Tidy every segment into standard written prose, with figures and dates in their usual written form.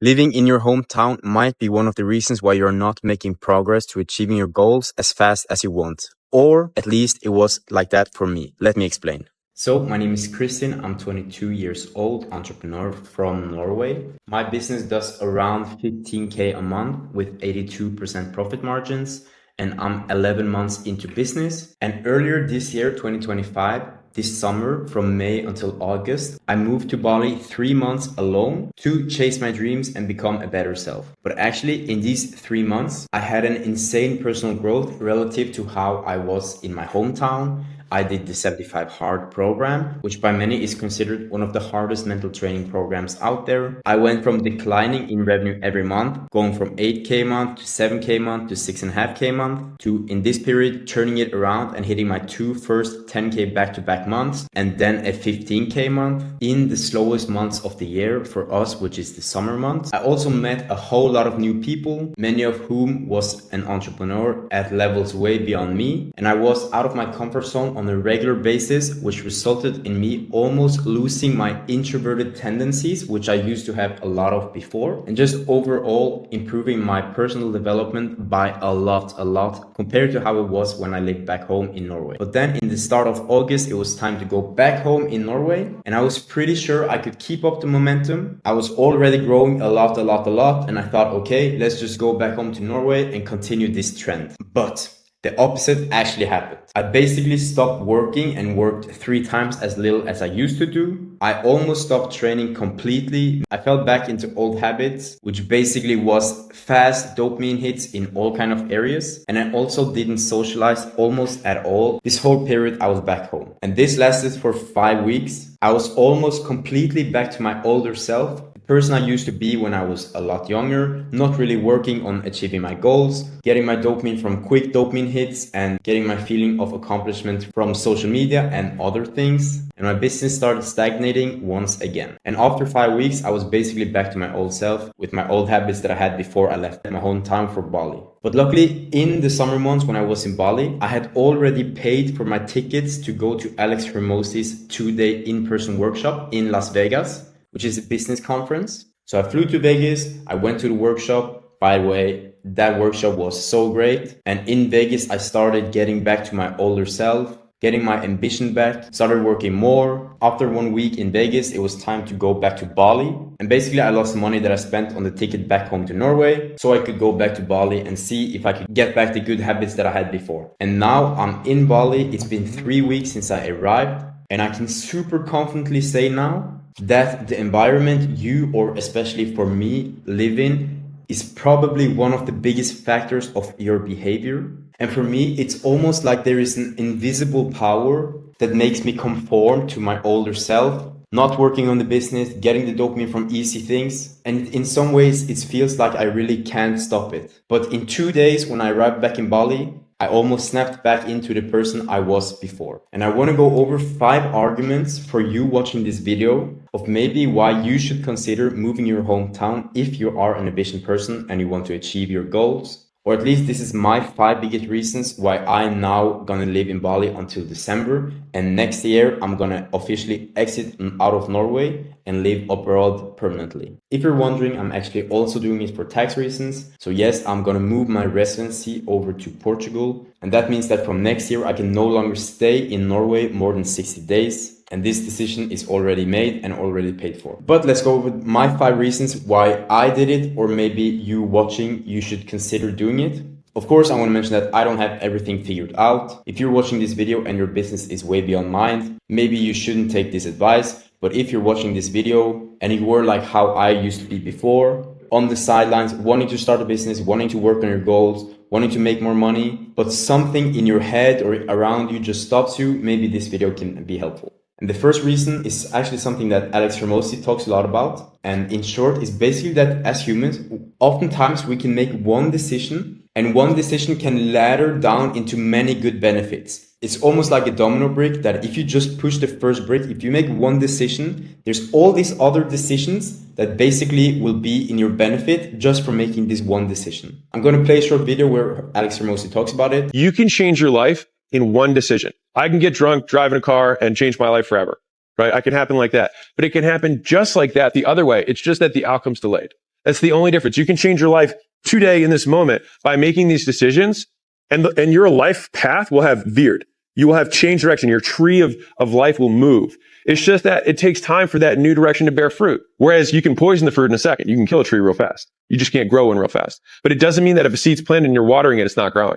Living in your hometown might be one of the reasons why you're not making progress to achieving your goals as fast as you want. Or at least it was like that for me. Let me explain. So my name is Kristin. I'm 22 years old, entrepreneur from Norway. My business does around 15K a month with 82% profit margins, and I'm 11 months into business. And earlier this year, 2025, this summer, from May until August, I moved to Bali 3 months alone to chase my dreams and become a better self. But actually, in these 3 months, I had an insane personal growth relative to how I was in my hometown. I did the 75 Hard program, which by many is considered one of the hardest mental training programs out there. I went from declining in revenue every month, going from 8K a month to 7K a month to 6.5K a month, to in this period turning it around and hitting my two first 10K back-to-back months, and then a 15K month in the slowest months of the year for us, which is the summer months. I also met a whole lot of new people, many of whom was an entrepreneur at levels way beyond me, and I was out of my comfort zone on a regular basis, which resulted in me almost losing my introverted tendencies, which I used to have a lot of before, and just overall improving my personal development by a lot compared to how it was when I lived back home in Norway. But then in the start of August, it was time to go back home in Norway, and I was pretty sure I could keep up the momentum. I was already growing a lot, and I thought, okay, let's just go back home to Norway and continue this trend. But the opposite actually happened. I basically stopped working and worked 3 times as little as I used to do. I almost stopped training completely. I fell back into old habits, which basically was fast dopamine hits in all kind of areas. And I also didn't socialize almost at all this whole period I was back home. And this lasted for 5 weeks. I was almost completely back to my older self, person I used to be when I was a lot younger, not really working on achieving my goals, getting my dopamine from quick dopamine hits, and getting my feeling of accomplishment from social media and other things. And my business started stagnating once again. And after 5 weeks, I was basically back to my old self with my old habits that I had before I left my hometown for Bali. But luckily, in the summer months when I was in Bali, I had already paid for my tickets to go to Alex Hormozi's 2-day in-person workshop in Las Vegas, which is a business conference. So I flew to Vegas, I went to the workshop. By the way, that workshop was so great. And in Vegas, I started getting back to my older self, getting my ambition back, started working more. After 1 week in Vegas, it was time to go back to Bali. And basically I lost money that I spent on the ticket back home to Norway, so I could go back to Bali and see if I could get back the good habits that I had before. And now I'm in Bali. It's been 3 weeks since I arrived, and I can super confidently say now that the environment you, or especially for me, live in is probably one of the biggest factors of your behavior. And for me, it's almost like there is an invisible power that makes me conform to my older self, not working on the business, getting the dopamine from easy things. And in some ways, it feels like I really can't stop it. But in 2 days, when I arrived back in Bali, I almost snapped back into the person I was before. And I want to go over 5 arguments for you watching this video of maybe why you should consider moving your hometown if you are an ambitious person and you want to achieve your goals. Or at least this is my 5 biggest reasons why I'm now gonna live in Bali until December. And next year, I'm gonna officially exit out of Norway and live abroad permanently. If you're wondering, I'm actually also doing it for tax reasons. So yes, I'm gonna move my residency over to Portugal. And that means that from next year, I can no longer stay in Norway more than 60 days. And this decision is already made and already paid for. But let's go over my 5 reasons why I did it, or maybe you watching, you should consider doing it. Of course, I want to mention that I don't have everything figured out. If you're watching this video and your business is way beyond mine, maybe you shouldn't take this advice. But if you're watching this video and you were like how I used to be before, on the sidelines, wanting to start a business, wanting to work on your goals, wanting to make more money, but something in your head or around you just stops you, maybe this video can be helpful. And the first reason is actually something that Alex Hormozi talks a lot about. And in short, is basically that as humans, oftentimes we can make one decision, and one decision can ladder down into many good benefits. It's almost like a domino brick that if you just push the first brick, if you make one decision, there's all these other decisions that basically will be in your benefit just for making this one decision. I'm going to play a short video where Alex Hormozi talks about it. You can change your life in one decision. I can get drunk, drive in a car, and change my life forever, right? I can happen like that. But it can happen just like that the other way. It's just that the outcome's delayed. That's the only difference. You can change your life today in this moment by making these decisions, and your life path will have veered. You will have changed direction. Your tree of life will move. It's just that it takes time for that new direction to bear fruit. Whereas you can poison the fruit in a second. You can kill a tree real fast. You just can't grow one real fast. But it doesn't mean that if a seed's planted and you're watering it, it's not growing.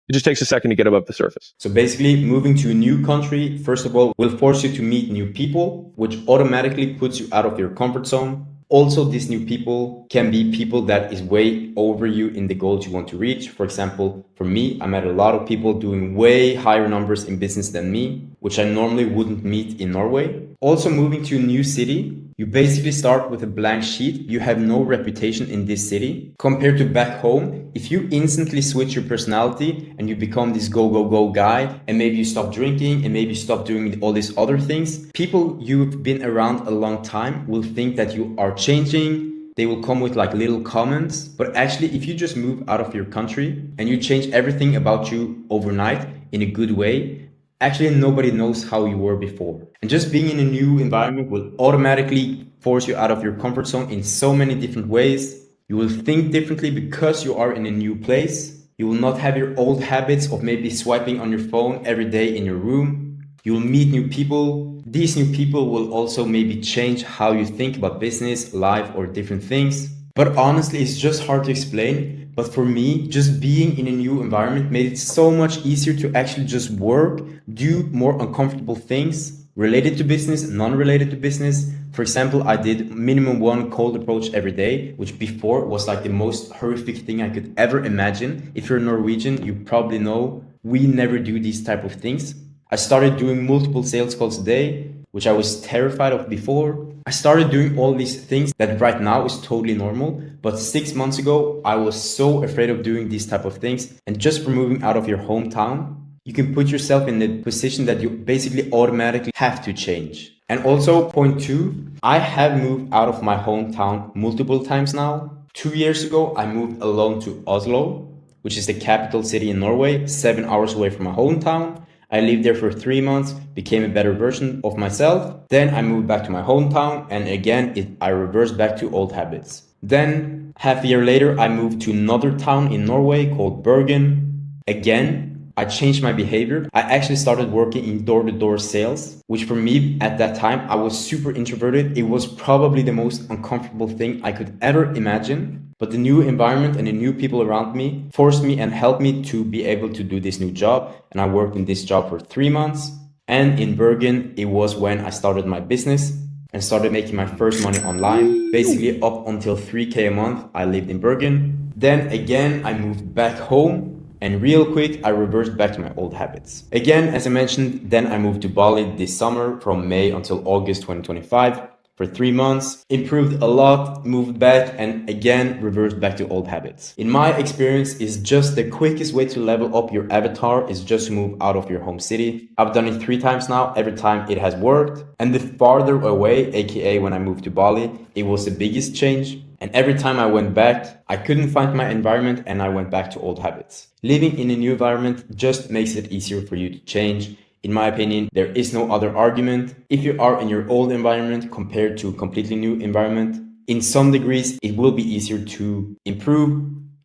It just takes a second to get above the surface. So basically, moving to a new country, first of all, will force you to meet new people, which automatically puts you out of your comfort zone. Also, these new people can be people that is way over you in the goals you want to reach. For example, for me, I met a lot of people doing way higher numbers in business than me, which I normally wouldn't meet in Norway. Also, moving to a new city, you basically start with a blank sheet. You have no reputation in this city. Compared to back home, if you instantly switch your personality and you become this go, go, go guy, and maybe you stop drinking and maybe you stop doing all these other things, people you've been around a long time will think that you are changing. They will come with like little comments. But actually, if you just move out of your country and you change everything about you overnight in a good way, actually nobody knows how you were before. And just being in a new environment will automatically force you out of your comfort zone in so many different ways. You will think differently because you are in a new place. You will not have your old habits of maybe swiping on your phone every day in your room. You will meet new people. These new people will also maybe change how you think about business, life, or different things. But honestly, it's just hard to explain. But for me, just being in a new environment made it so much easier to actually just work, do more uncomfortable things related to business, non-related to business. For example, I did minimum one cold approach every day, which before was like the most horrific thing I could ever imagine. If you're Norwegian, you probably know we never do these type of things. I started doing multiple sales calls a day, which I was terrified of before. I started doing all these things that right now is totally normal. But 6 months ago, I was so afraid of doing these type of things. And just for moving out of your hometown, you can put yourself in the position that you basically automatically have to change. And also point two, I have moved out of my hometown multiple times now. 2 years ago, I moved alone to Oslo, which is the capital city in Norway, 7 hours away from my hometown. I lived there for 3 months, became a better version of myself. Then I moved back to my hometown, and again, I reversed back to old habits. Then, half a year later, I moved to another town in Norway called Bergen. Again, I changed my behavior. I actually started working in door-to-door sales, which for me at that time, I was super introverted. It was probably the most uncomfortable thing I could ever imagine. But the new environment and the new people around me forced me and helped me to be able to do this new job. And I worked in this job for 3 months. And in Bergen, it was when I started my business and started making my first money online. Basically up until 3K a month, I lived in Bergen. Then again, I moved back home. And real quick, I reversed back to my old habits. Again, as I mentioned, then I moved to Bali this summer from May until August 2025 for 3 months, improved a lot, moved back, and again, reversed back to old habits. In my experience, is just the quickest way to level up your avatar is just to move out of your home city. I've done it 3 times now. Every time it has worked. And the farther away, aka when I moved to Bali, it was the biggest change. And every time I went back, I couldn't find my environment and I went back to old habits. Living in a new environment just makes it easier for you to change. In my opinion, there is no other argument. If you are in your old environment compared to a completely new environment, in some degrees, it will be easier to improve,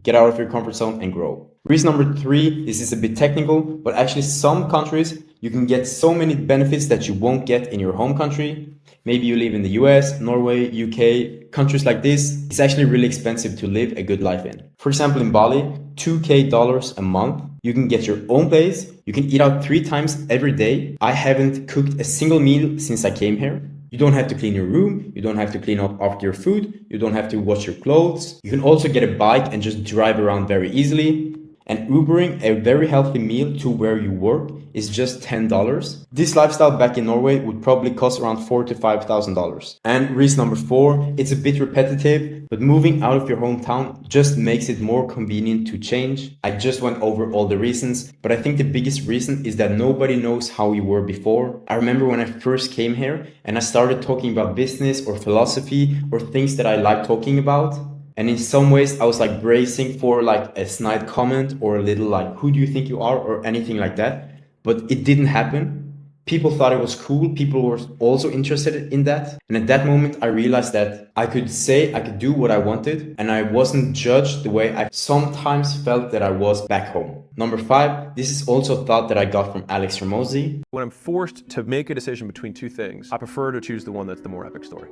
get out of your comfort zone and grow. Reason number 3, this is a bit technical, but actually some countries, you can get so many benefits that you won't get in your home country. Maybe you live in the US, Norway, UK, countries like this. It's actually really expensive to live a good life in. For example, in Bali, $2,000 a month. You can get your own place. You can eat out 3 times every day. I haven't cooked a single meal since I came here. You don't have to clean your room. You don't have to clean up after your food. You don't have to wash your clothes. You can also get a bike and just drive around very easily. And Ubering a very healthy meal to where you work is just $10. This lifestyle back in Norway would probably cost around $4,000 to $5,000. And reason number 4, it's a bit repetitive, but moving out of your hometown just makes it more convenient to change. I just went over all the reasons, but I think the biggest reason is that nobody knows how you were before. I remember when I first came here and I started talking about business or philosophy or things that I like talking about. And in some ways, I was like bracing for like a snide comment or a little like, who do you think you are or anything like that. But it didn't happen People thought it was cool. People were also interested in that. And at that moment, I realized that I could do what I wanted, and I wasn't judged the way I sometimes felt that I was back home. Number 5, this is also a thought that I got from Alex Hormozi. When I'm forced to make a decision between two things, I prefer to choose the one that's the more epic story.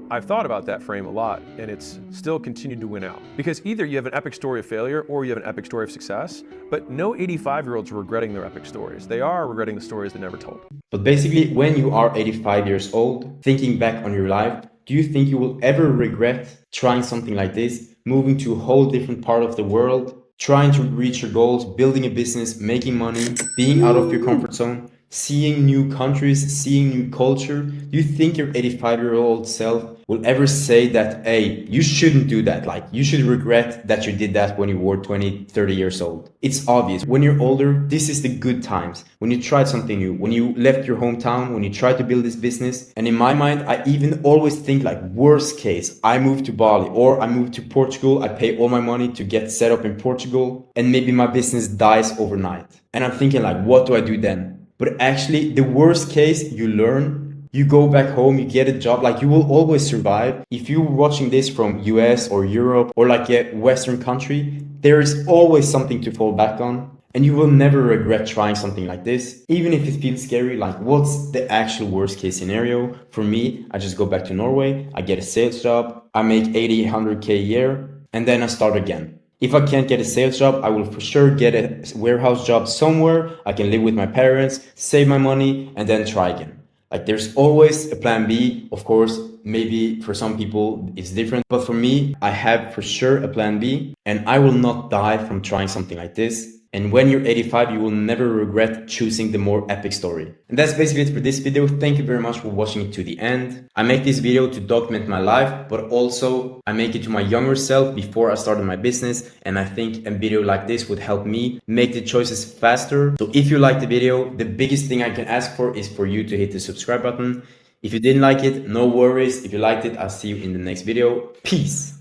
I've thought about that frame a lot, and it's still continued to win out. Because either you have an epic story of failure or you have an epic story of success, but no 85-year-olds are regretting their epic stories. They are regretting the stories they never told. But basically, when you are 85 years old, thinking back on your life, do you think you will ever regret trying something like this, moving to a whole different part of the world, trying to reach your goals, building a business, making money, being out of your comfort zone, seeing new countries, seeing new culture? Do you think your 85-year-old self will ever say that, hey, you shouldn't do that? Like, you should regret that you did that when you were 20, 30 years old. It's obvious. When you're older, this is the good times. When you tried something new, when you left your hometown, when you tried to build this business. And in my mind, I even always think like, worst case, I move to Bali or I move to Portugal. I pay all my money to get set up in Portugal, and maybe my business dies overnight. And I'm thinking like, what do I do then? But actually, the worst case, you learn, you go back home, you get a job, like you will always survive. If you're watching this from US or Europe or like a Western country, there is always something to fall back on. And you will never regret trying something like this. Even if it feels scary, like what's the actual worst case scenario? For me, I just go back to Norway, I get a sales job, I make 80, 100K a year, and then I start again. If I can't get a sales job, I will for sure get a warehouse job somewhere. I can live with my parents, save my money, and then try again. Like there's always a plan B. Of course, maybe for some people it's different, but for me, I have for sure a plan B, and I will not die from trying something like this. And when you're 85, you will never regret choosing the more epic story. And that's basically it for this video. Thank you very much for watching it to the end. I make this video to document my life, but also I make it to my younger self before I started my business. And I think a video like this would help me make the choices faster. So if you liked the video, the biggest thing I can ask for is for you to hit the subscribe button. If you didn't like it, no worries. If you liked it, I'll see you in the next video. Peace.